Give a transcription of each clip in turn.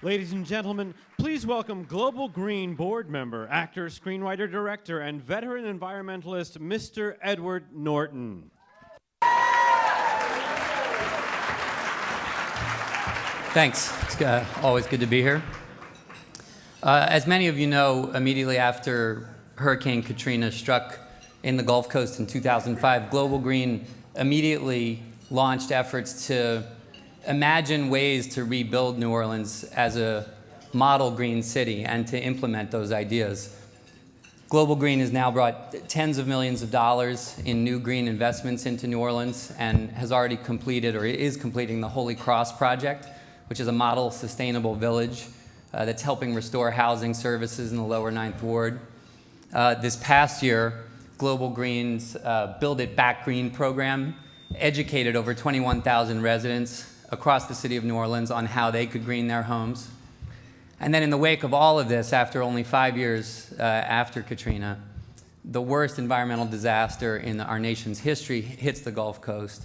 Ladies and gentlemen, please welcome Global Green board member, actor, screenwriter, director, and veteran environmentalist, Mr. Edward Norton. Thanks. It's always good to be here. As many of you know, immediately after Hurricane Katrina struck in the Gulf Coast in 2005, Global Green immediately launched efforts to imagine ways to rebuild New Orleans as a model green city and to implement those ideas. Global Green has now brought tens of millions of dollars in new green investments into New Orleans and has already completed or is completing the Holy Cross project, which is a model sustainable village that's helping restore housing services in the lower Ninth Ward. This past year, Global Green's Build It Back Green program educated over 21,000 residents across the city of New Orleans on how they could green their homes. And then in the wake of all of this, after only 5 years after Katrina, the worst environmental disaster in our nation's history hits the Gulf Coast.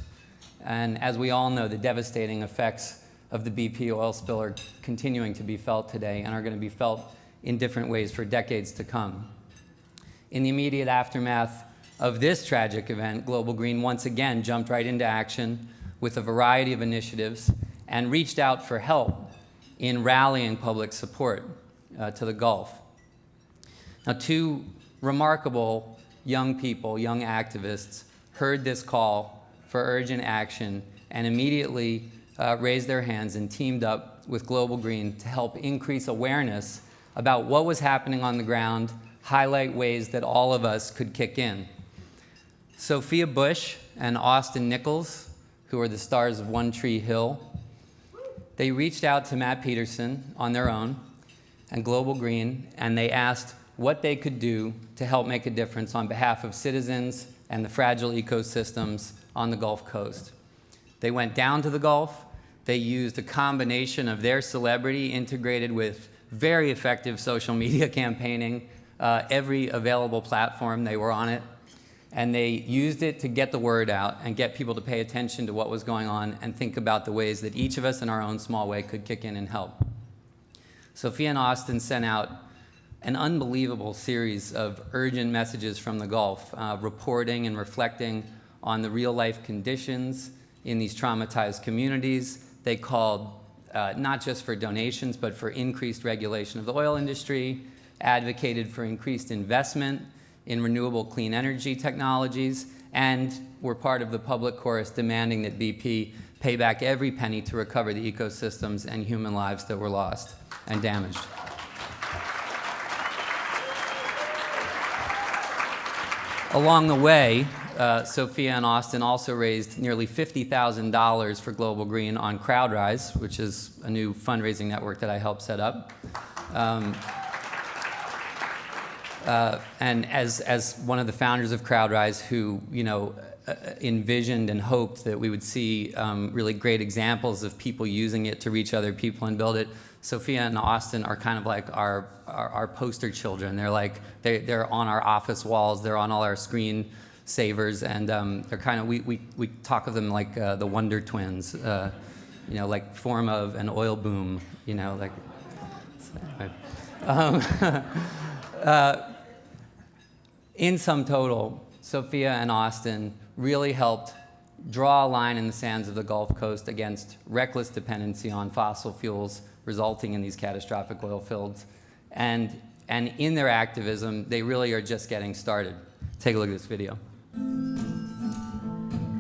And as we all know, the devastating effects of the BP oil spill are continuing to be felt today and are going to be felt in different ways for decades to come. In the immediate aftermath of this tragic event, Global Green once again jumped right into action with a variety of initiatives and reached out for help in rallying public support to the Gulf. Now, two remarkable young people, young activists, heard this call for urgent action and immediately raised their hands and teamed up with Global Green to help increase awareness about what was happening on the ground, highlight ways that all of us could kick in. Sophia Bush and Austin Nichols, who are the stars of One Tree Hill, they reached out to Matt Peterson on their own and Global Green, and they asked what they could do to help make a difference on behalf of citizens and the fragile ecosystems on the Gulf Coast. They went down to the Gulf. They used a combination of their celebrity integrated with very effective social media campaigning, every available platform, they were on it. And they used it to get the word out and get people to pay attention to what was going on and think about the ways that each of us in our own small way could kick in and help. Sophia and Austin sent out an unbelievable series of urgent messages from the Gulf, reporting and reflecting on the real-life conditions in these traumatized communities. They called not just for donations, but for increased regulation of the oil industry, advocated for increased investment in renewable clean energy technologies, and were part of the public chorus demanding that BP pay back every penny to recover the ecosystems and human lives that were lost and damaged. Along the way, Sophia and Austin also raised nearly $50,000 for Global Green on CrowdRise, which is a new fundraising network that I helped set up. And as one of the founders of CrowdRise, who envisioned and hoped that we would see really great examples of people using it to reach other people and build it, Sophia and Austin are kind of like our poster children. They're on our office walls. They're on all our screen savers, and they're kind of we talk of them like the Wonder Twins, like form of an oil boom, like. In sum total, Sophia and Austin really helped draw a line in the sands of the Gulf Coast against reckless dependency on fossil fuels, resulting in these catastrophic oil fields. And in their activism, they really are just getting started. Take a look at this video.